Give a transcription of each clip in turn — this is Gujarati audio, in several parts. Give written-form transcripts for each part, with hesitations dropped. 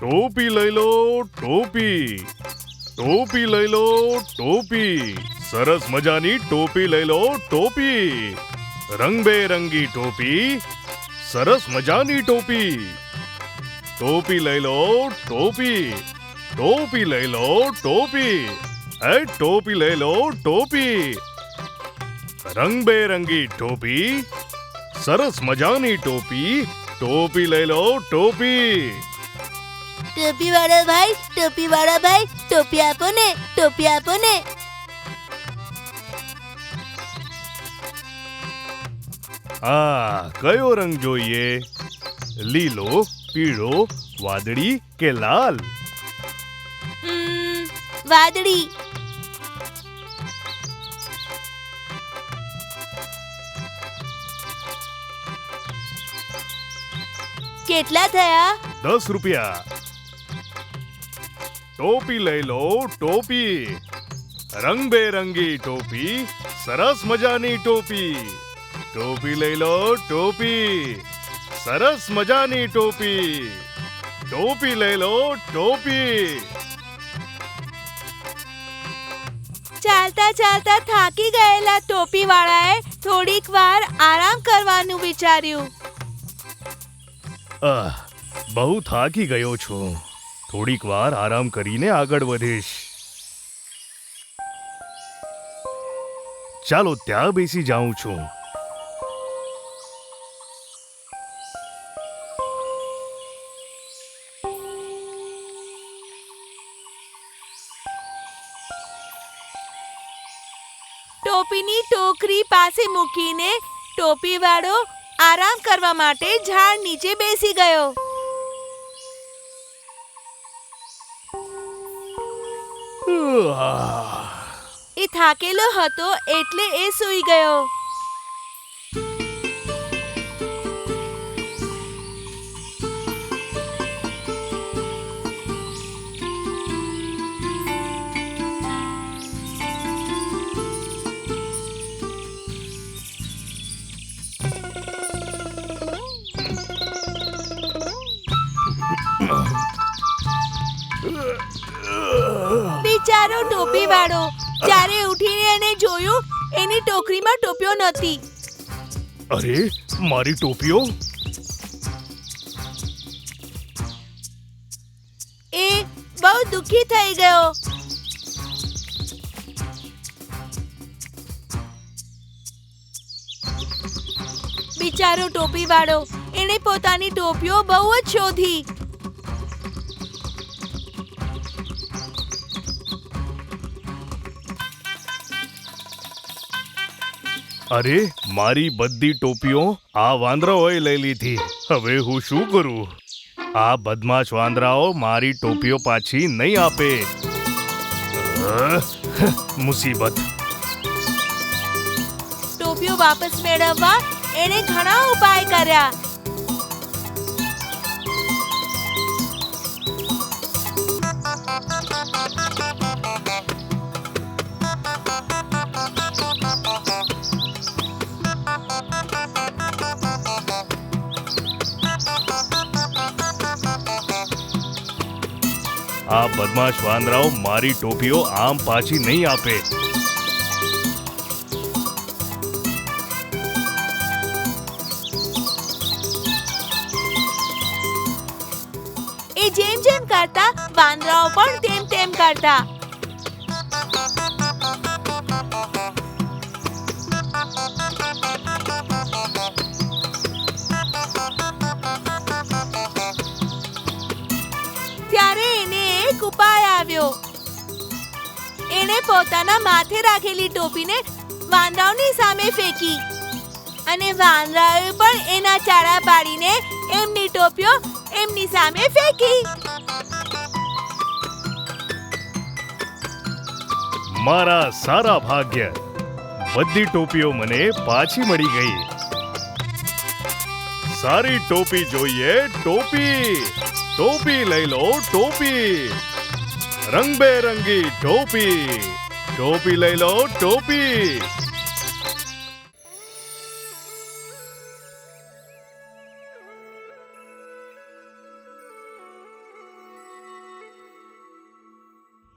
ટોપી લઈ લો ટોપી, ટોપી લઈ લો ટોપી, સરસ મજાની ટોપી લઈ લો ટોપી, રંગબેરંગી ટોપી, સરસ મજાની ટોપી, ટોપી લઈ લો ટોપી, ટોપી લઈ લો ટોપી, ટોપી લઈ લો ટોપી, રંગબેરંગી ટોપી, સરસ મજાની ટોપી, ટોપી લઈ લો ટોપી. ટોપીવાળા ભાઈ, ટોપી આપો ને, ટોપી આપો ને. કયો રંગ જોઈએ? લીલો, પીળો, વાદળી કે લાલ? વાદળી. કેટલા થયા? 10 રૂપિયા. ટોપી લઈ લો ટોપી, રંગબેરંગી ટોપી, સરસ મજાની ટોપી, ટોપી લઈ લો ટોપી, સરસ મજાની ટોપી, ટોપી લઈ લો ટોપી. ચાલતા ચાલતા થાકી ગયેલા ટોપીવાળાએ થોડીક વાર આરામ કરવાનું વિચાર્યું. બહુ થાકી ગયો છું, થોડીક વાર આરામ કરીને આગળ વધીશ. ચાલો ત્યાં બેસી જાઉં છું. ટોપીની ટોકરી પાસે મૂકીને ટોપીવાળો આરામ કરવા માટે ઝાડ નીચે બેસી ગયો. એ થાકેલો હતો એટલે એ સૂઈ ગયો. બિચારો ટોપીવાળો જ્યારે ઉઠીને એને જોયું, એની ટોકરીમાં ટોપીઓ નહોતી. અરે, મારી ટોપીઓ! એ બહુ દુઃખી થઈ ગયો. બિચારો ટોપીવાળો, એણે પોતાની ટોપીઓ બહુ જ શોધી. અરે, મારી બધી ટોપીઓ આ વાંદરાઓએ લઈ લીધી. હવે હું શું કરું? આ બદમાશ વાંદરાઓ મારી ટોપીઓ પાછી નહીં આપે. મુસીબત. ટોપીઓ વાપસ મેળવવા એણે ઘણા ઉપાય કર્યા. આ બદમાશ વાંદરાઓ મારી ટોપીઓ આમ પાછી નહીં આપે. એ જેમ જેમ કરતા, વાંદરાઓ પણ તેમ તેમ કરતા. ત્યારે એને એક ઉપાય આવ્યો. એણે પોતાના માથે રાખેલી ટોપીને વાંદરાઓની સામે ફેંકી અને વાંદરાઓએ પણ એના ચાળા પાડીને એમની ટોપીઓ એમની સામે ફેંકી. મારા સારા ભાગ્ય, બધી ટોપીઓ મને પાછી મળી ગઈ. સારી ટોપી જોઈએ ટોપી, ટોપી લઈ લો ટોપી, રંગબેરંગી ટોપી, ટોપી લઈ લો ટોપી.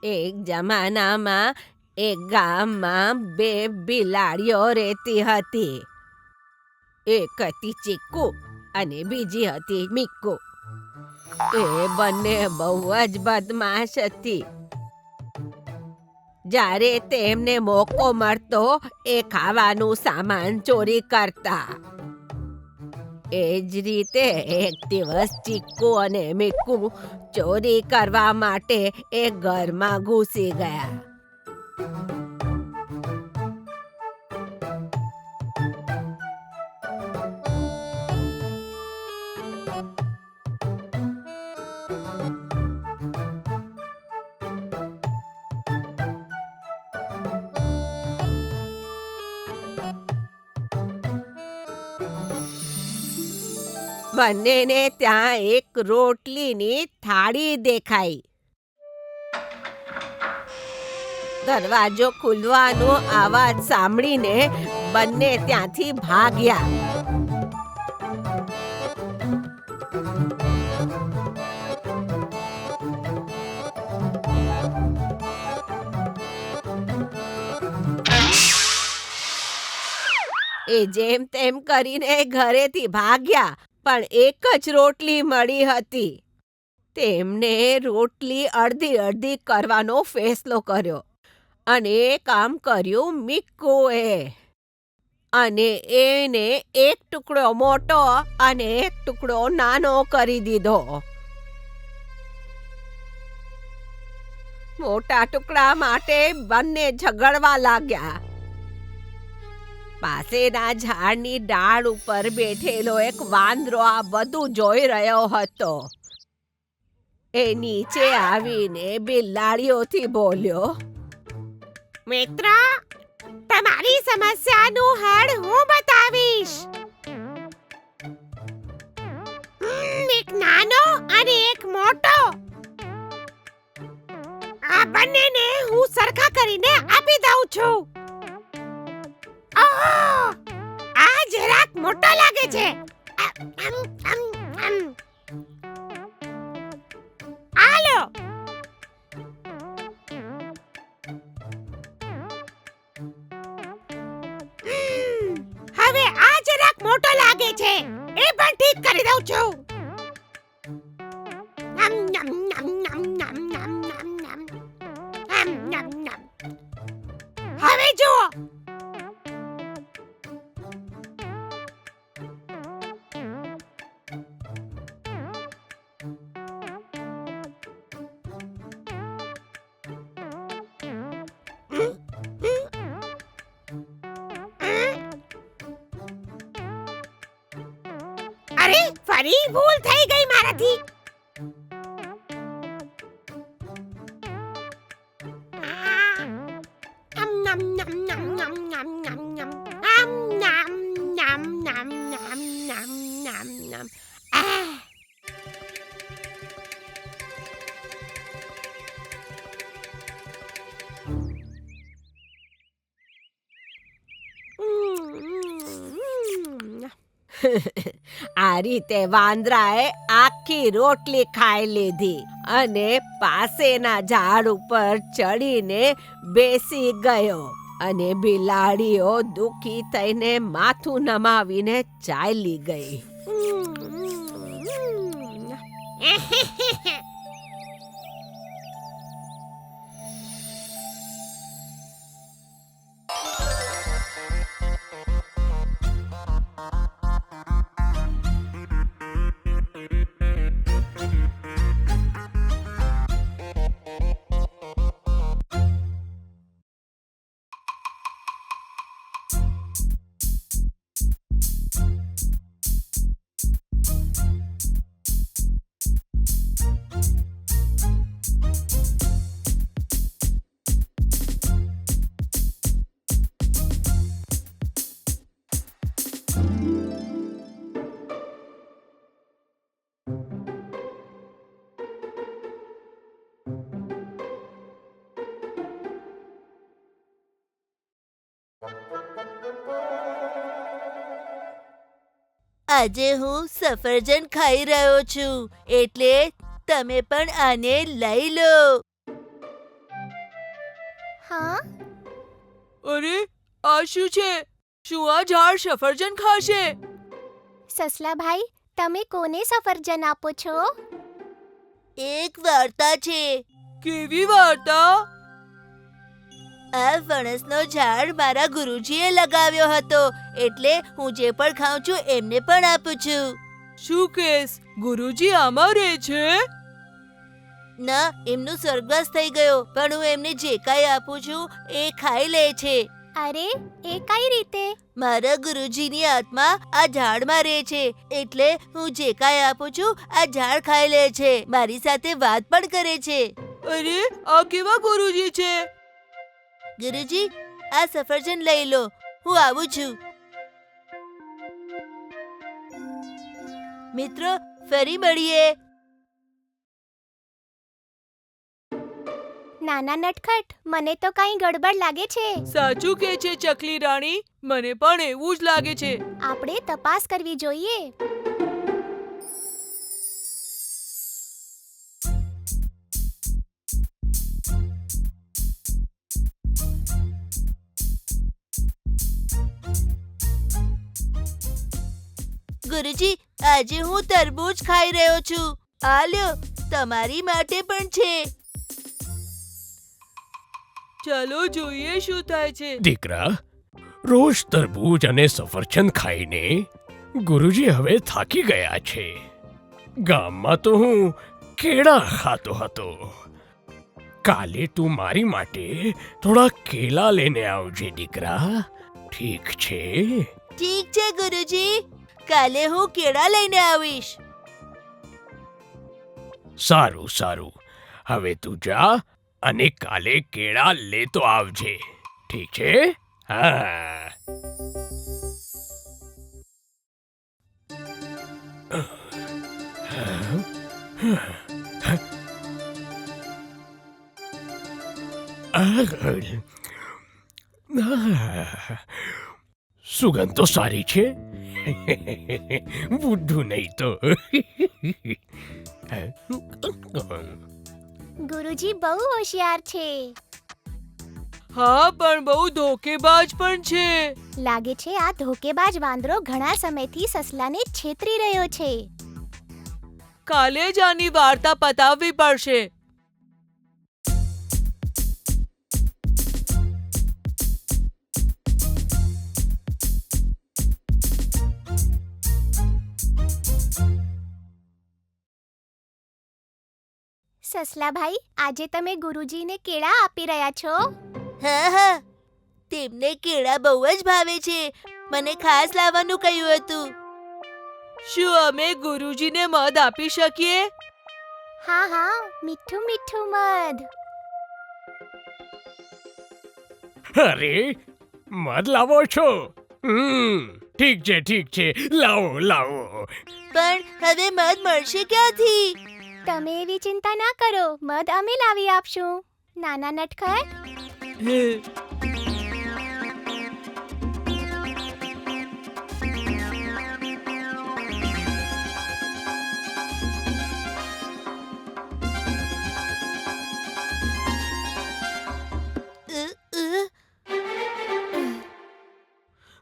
એક જમાનામાં એક ગામમાં બે બિલાડીઓ રહેતી હતી. એક હતી ચીકુ અને બીજી હતી મીકુ. એ બંને બહુ જ બદમાશ હતી. જ્યારે તેમને મોકો મળતો એ ખાવાનું સામાન ચોરી કરતા. એ જ રીતે એક દિવસ ચીકુ અને મીકુ ચોરી કરવા માટે એક ઘરમાં ઘૂસી ગયા. બંનેને ત્યાં એક રોટલીની થાળી દેખાઈ. દરવાજો ખુલવાનો અવાજ સાંભળીને બંને ત્યાંથી ભાગ્યા. એ જેમ તેમ કરીને ઘરેથી ભાગ્યા, પણ એક જ રોટલી મળી હતી. તેમને રોટલી અડધી અડધી કરવાનો ફેસલો કર્યો અને એ કામ કર્યું મીકુએ. અને એને એક ટુકડો મોટો અને એક ટુકડો નાનો કરી દીધો. મોટા ટુકડા માટે બંને ઝઘડવા લાગ્યા. પાસેના ઝાડની ડાળ ઉપર બેઠેલો એક વાંદરો આ બધું જોઈ રહ્યો હતો. એ નીચે આવીને બિલાડીઓથી બોલ્યો, મિત્ર, તમારી સમસ્યાનું હળ હું બતાવીશ. એક નાનો અને એક મોટો. આ બંનેને હું સરખા કરીને આપી દઉં છું. આ જરાક મોટો લાગે છે. આલો. હવે આ જરાક મોટો લાગે છે. એ પણ ઠીક કરી દઉં છું. હવે જુઓ. અરે, ફરી ભૂલ થઈ ગઈ મારાથી. આ રીતે વાંદરાએ આખી રોટલી ખાઈ લીધી અને પાસેના ઝાડ ઉપર ચડીને બેસી ગયો. અને બિલાડીઓ દુખી થઈને માથું નમાવીને ચાલી ગઈ. આજે હું સફરજન ખાઈ રહ્યો છું, એટલે તમે પણ આને લઈ લો. હા, અરે આ શું છે? શું આ ઝાડ સફરજન ખાશે? સસલાભાઈ, તમે કોને સફરજન આપો છો? એક વાર્તા છે. કેવી વાર્તા? આ ફણસનો ઝાડ મારા ગુરુજીએ લગાવ્યો હતો, એટલે હું જે પણ ખાઉં છું એમને પણ આપું છું. શું કેસ? ગુરુજી આમાં રહે છે? ના, એમનું સ્વર્ગવાસ થઈ ગયો, પણ હું એમને જે કાંઈ આપું છું એ ખાઈ લે છે. અરે, એ કઈ રીતે? મારા ગુરુજીની આત્મા આ ઝાડમાં રહે છે, એટલે હું જે કાંઈ આપું છું આ ઝાડ ખાઈ લે છે. મારી સાથે વાત પણ કરે છે. અરે, આ કેવા ગુરુજી છે? ગુરુજી, આ સફરજન લઈ લો, હું આવું છું. મિત્રો, ફરી મળીએ. નાના નટખટ, મને તો કઈ ગડબડ લાગે છે. સાચું કે છે ચકલી રાણી, મને પણ એવું જ લાગે છે. આપણે તપાસ કરવી જોઈએ. ગુરુજી, આજે હું તરબૂચ ખાઈ રહ્યો છું. આ લ્યો, તમારી માટે પણ છે. ચાલો જોઈએ શું થાય છે. દીકરા, રોજ તરબૂચ અને સફરજન ખાઈને ગુરુજી હવે થાકી ગયા છે. ગામમાં તો હું કેળા ખાતો હતો. કાલે તું મારી માટે થોડા કેળા લઈને આવજે દીકરા. ઠીક છે? ઠીક છે ગુરુજી, કાલે હું કેળા લઈને આવીશ. સારું સારું, હવે તું જા અને કાલે કેળા લેતો આવજે. ઠીક છે? હા. સુગંધ તો સારી છે. બુદ્ધુ નહીં તો. ગુરુજી બહુ હોશિયાર છે. હા, પણ બહુ ધોકેબાજ પણ છે. લાગે છે આ ધોકેબાજ વાંદરો ઘણા સમયથી સસલાને છેતરી રહ્યો છે. કાલે જ આની વાર્તા પતાવવી પડશે. સસલાભાઈ, આજે તમે ગુરુજીને કેળા આપી રહ્યા છો? હા હા, તેમને કેળા બહુ જ ભાવે છે. મને ખાસ લાવવાનું કહ્યું હતું. શું અમે ગુરુજીને મધ આપી શકીએ? હા હા, મીઠું મીઠું મધ. અરે, મધ લાવો છો? ઠીક છે ઠીક છે, લાવો લાવો. પણ હવે મધ મળશે ક્યાંથી? તમે એવી ચિંતા ના કરો, મધ અમે લાવી આપશું. નાના નટખટ,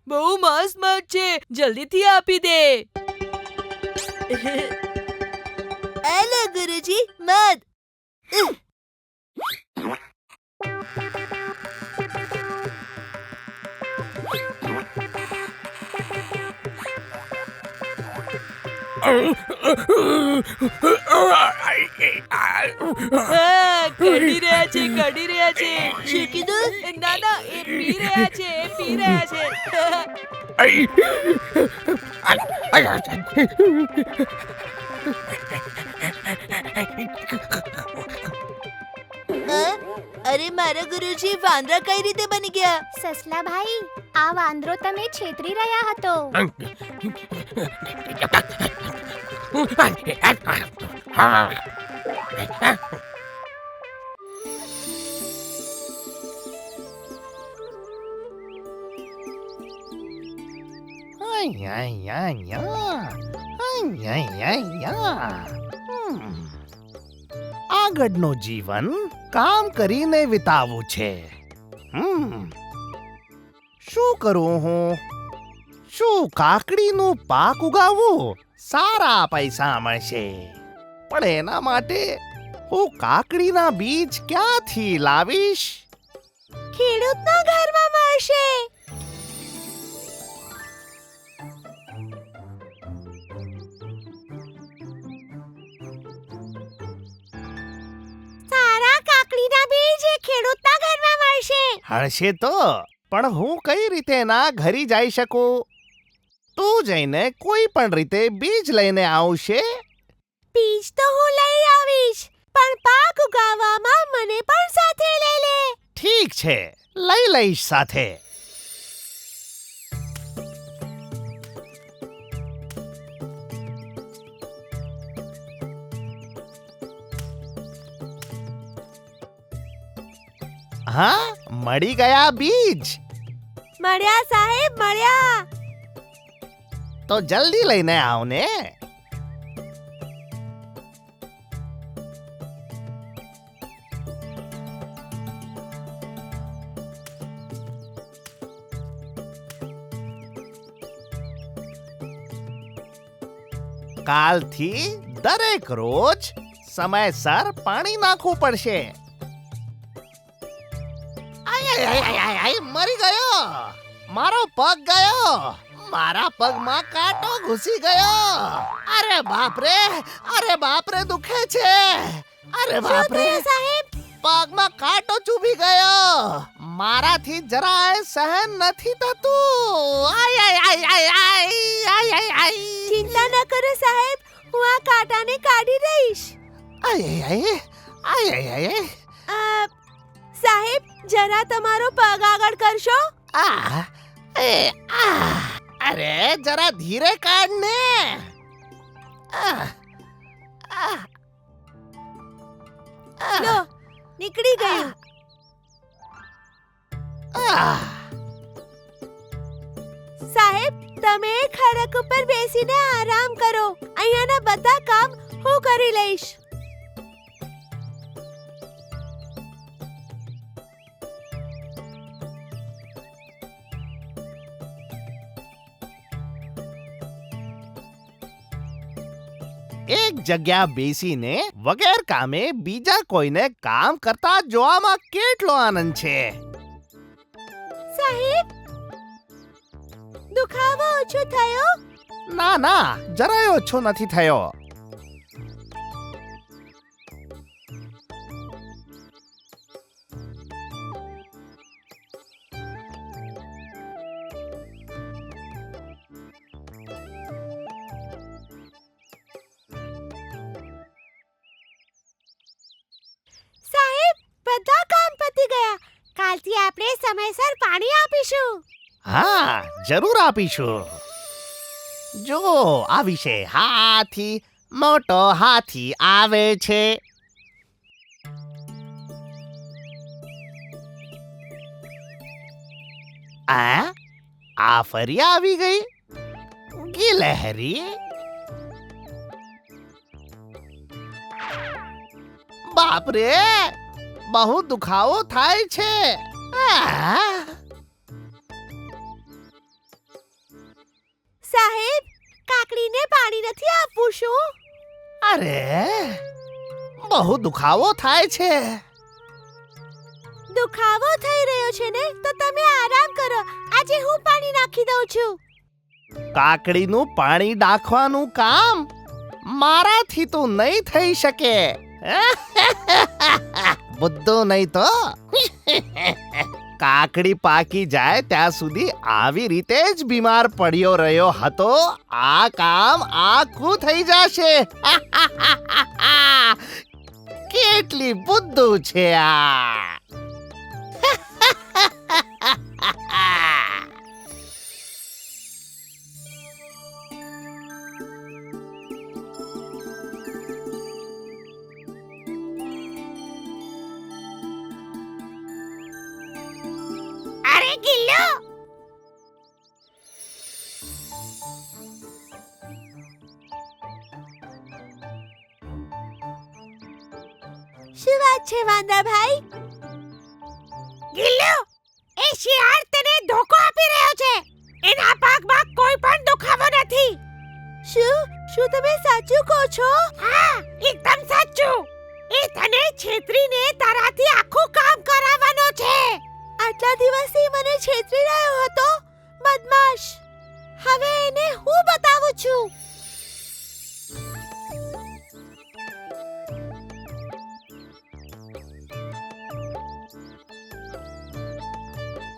બહુ મસ્ત મધ છે, જલ્દીથી આપી દે. હેલો ગુરુજી, મધ. કાઢી રહ્યા છે, કાઢી રહ્યા છે. શું કીધું? ના ના, એ પી રહ્યા છે, એ પી રહ્યા છે. અરે મારા ગુરુજી, વાંદરા કઈ રીતે બની ગયા? સસલાભાઈ, આ વાંદરો તમે છેતરી રહ્યા હતો. આગળનું જીવન કામ કરીને વિતાવવું છે. શું કરું હું? શું કાકડીનું પાક ઉગાવવું? સારા પૈસા મળશે, પણ એના માટે હું કાકડીના બીજ ક્યાંથી લાવીશ? ખેડૂતના ઘરમાં મળશે. સારા કાકડીના બીજ ખેડૂતના ઘરમાં મળશે. હશે તો, પણ હું કઈ રીતે ના ઘરે જઈ શકું? તું જઈને કોઈ પણ રીતે બીજ લઈને આવશે. બીજ તો હું લઈ આવીશ, પણ પાક ઉગાવવામાં મને પણ સાથે લઈ લે. ઠીક છે, લઈ લઈશ સાથે. હા, મળી ગયા બીજ. મળ્યા સાહેબ, મળ્યા. તો જલ્દી લઈને આવ ને. કાલથી દરેક રોજ સમયસર પાણી નાખવું પડશે. આય, મરી ગયો. મારો પગ ગયો. મારા પગમાં કાંટો ઘૂસી ગયો. અરે બાપ રે, અરે બાપ રે, દુખે છે. અરે બાપ રે, સાહેબ, પગમાં કાંટો ચૂભી ગયો. મારાથી જરાય સહન નથી થતું. આય આય આય આય આય આય આય આય. ચિંતા ન કરો સાહેબ, હું આ કાંટાને કાઢી દઈશ. આય આય આય આય આય. સાહેબ, જરા તમારો પગ આગળ કરશો. અરે જરા ધીરે કાઢ ને. લો, નીકળી ગયું. સાહેબ, તમે ખડક ઉપર બેસીને આરામ કરો. અહીંયાના બધા કામ હું કરી લઈશ. એક જગ્યા બેસીને વગર કામે બીજા કોઈને કામ કરતા જોવામાં કેટલો આનંદ છે. સાહેબ, દુખાવો ઓછો થયો? ના ના, જરાય ઓછો નથી થયો. સાહેબ, બધા કામ પતી ગયા. કાલથી આપણે સમયસર પાણી આપીશું. હા, જરૂર આપીશું. જો આ વિશે હાથી, મોટો હાથી આવે છે. આ ફરી આવી ગઈ ગિલહેરી. બાપ રે, બહુ દુખાવો થાય છે. સાહેબ, કાકડીને પાણી નથી આપવું શું? અરે, બહુ દુખાવો થાય છે. દુખાવો થઈ રહ્યો છે ને, તો તમે આરામ કરો. આજે હું પાણી નાખી દઉં છું. કાકડીનું પાણી નાખવાનું કામ મારાથી તો નહીં થઈ શકે. બુદ્ધો નહીં તો. કાકડી પાકી જાય ત્યાં સુધી આવી રીતે જ બીમાર પડ્યો રહ્યો હતો. આ કામ આખું થઈ જશે. કેટલી બુદ્ધુ છે આ. અરે ગિલ્લો, શું વાત છે વાંદા ભાઈ? ગિલ્લો, શિયાળ તેને ધોકો આપી રહ્યો છે. એના પગમાં કોઈ પણ દુખાવો નથી. શું તમે સાચું કહો છો? હા, એકદમ સાચું. એ તને છેતરીને તારાથી આખું કામ કરાવવાનો છે. આટલા દિવસથી મને છેતરી રહ્યો હતો, બદમાશ. હવે એને હું બતાવું છું.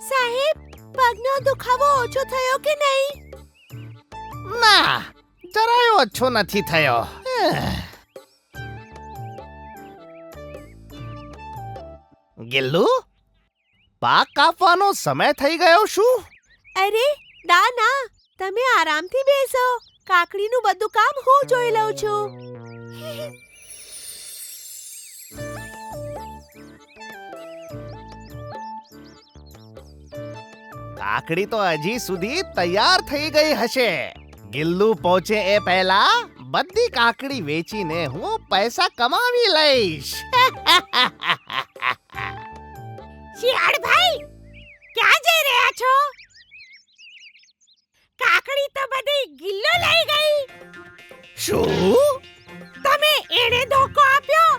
સાહેબ, પગનો દુખાવો ઓછો થયો કે નહીં? ના, જરાય ઓછો નથી થયો. ગિલ્લુ, પાક કાપવાનો સમય થઈ ગયો શું? અરે ના, તમે આરામથી બેસો. કાકડીનું બધું કામ હું જોઈ લઉં છું. કાકડી તો હજી સુધી તૈયાર થઈ ગઈ હશે. ગિલ્લુ પહોંચે એ પહેલા બધી કાકડી વેચીને હું પૈસા કમાવી લઈશ. શિયાળ ભાઈ, ક્યાં જઈ રહ્યા છો? કાકડી તો બધી ગિલ્લો લઈ ગઈ. શું? તમે એને ધોકો આપ્યો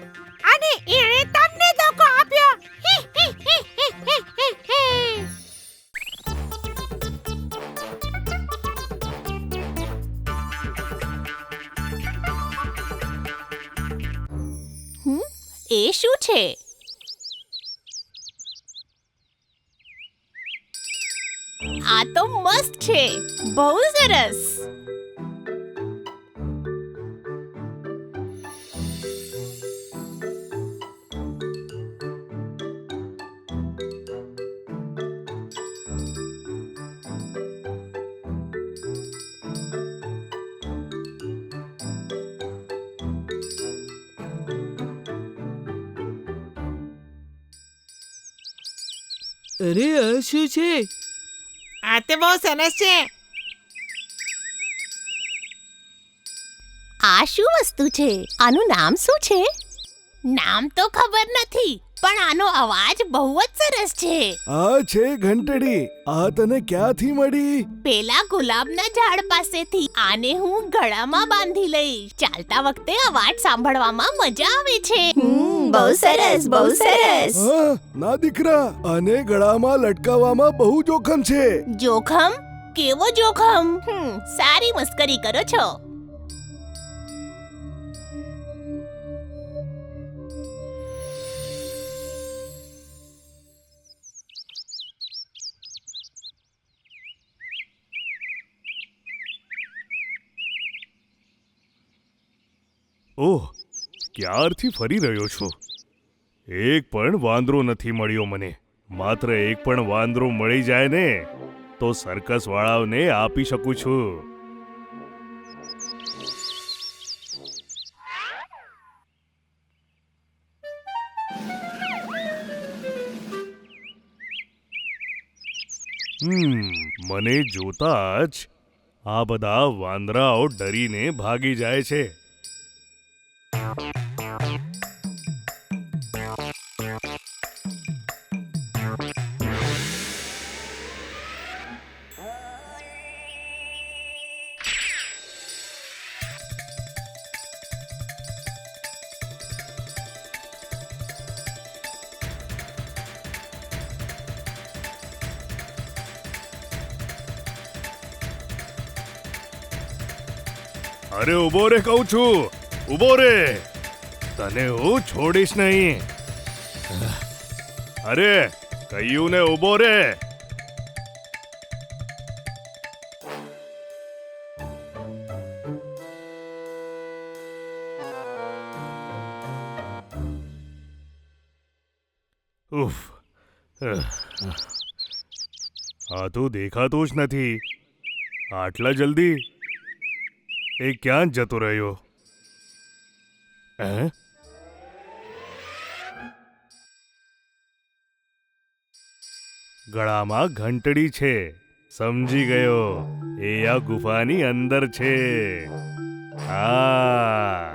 અને એણે તમને ધોકો આપ્યો. એ શું છે? આ તો મસ્ત છે, બહુ સરસ. અરે આ શું છે? આ તે બહુ સરસ છે. આ શું વસ્તુ છે? આનું નામ શું છે? નામ તો ખબર નથી, પણ આનો અવાજ બહુ જ સરસ છે. આ છે ઘંટડી. આ તને ક્યાંથી મળી? પેલા ગુલાબના ઝાડ પાસેથી. આને હું ગળામાં બાંધી લઈશ. ચાલતા વખતે અવાજ સાંભળવામાં મજા આવે છે. બહુ સરસ, બહુ સરસ. હા, ના દીકરા, આને ગળામાં લટકાવવામાં બહુ જોખમ છે. જોખમ? કેવો જોખમ? સારી મસ્કરી કરો છો. ઓહ, ક્યારથી ફરી રહ્યો છું. એક પણ વાંદરો નથી મળ્યો મને. માત્ર એક પણ વાંદરો મળી જાય ને તો સર્કસ વાળાઓને આપી શકું છું. મને જોતા જ આ બધા વાંદરાઓ ડરીને ભાગી જાય છે. અરે ઉભો રે કહું છું, ઉભો રે. તને હું છોડીશ નહીં. અરે કહ્યું ને, ઉભો રે. ઉફ, આ તો દેખાતો જ નથી. આટલા જલ્દી એ ક્યાં જતો રહ્યો? ગળામાં ઘંટડી છે. સમજી ગયો, એ આ ગુફાની અંદર છે. હા,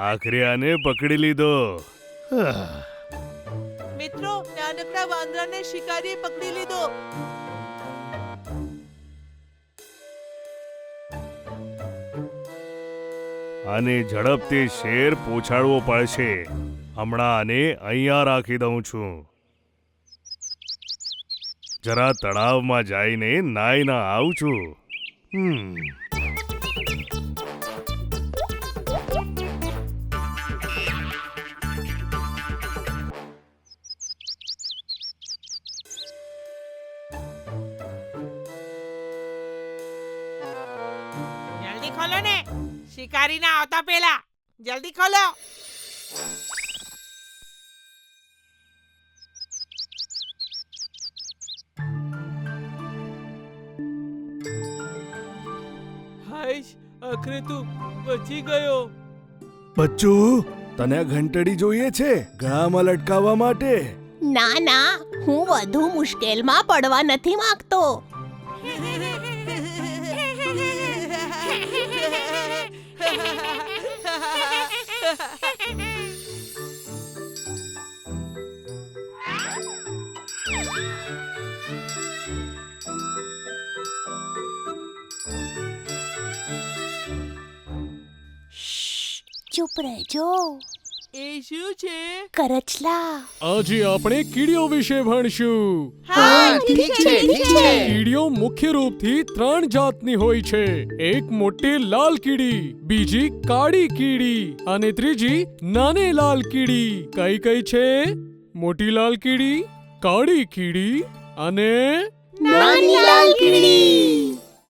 આખરે આને પકડી લીધો. મિત્રો, નાનકડા વાંદરાને શિકારીએ પકડી લીધો. આને ઝડપથી શેર પહોંચાડવો પડશે. હમણાં આને અહીંયા રાખી દઉં છું. જરા તળાવમાં જઈને નાઈને આવું છું. જલ્દી ખોલો ને, શિકારી ના આવતા પહેલા. જલ્દી ખોલો. હાઈશ, આખરે તું બચી ગયો. બચ્ચું, તને આ ઘંટડી જોઈએ છે ગળામાં લટકાવવા માટે? ના ના, હું વધુ મુશ્કેલમાં પડવા નથી માંગતો. ચૂપ રહેજો. એ શું છે? કરચલા. આજે આપણે કીડીઓ વિશે ભણશું. હા, ઠીક છે, ઠીક છે. કીડીઓ મુખ્ય રૂપથી 3 જાતની હોય છે. એક મોટી લાલ કીડી, બીજી કાળી કીડી અને ત્રીજી નાની લાલ કીડી. કઈ કઈ છે? મોટી લાલ કીડી, કાળી કીડી અને નાની લાલ કીડી.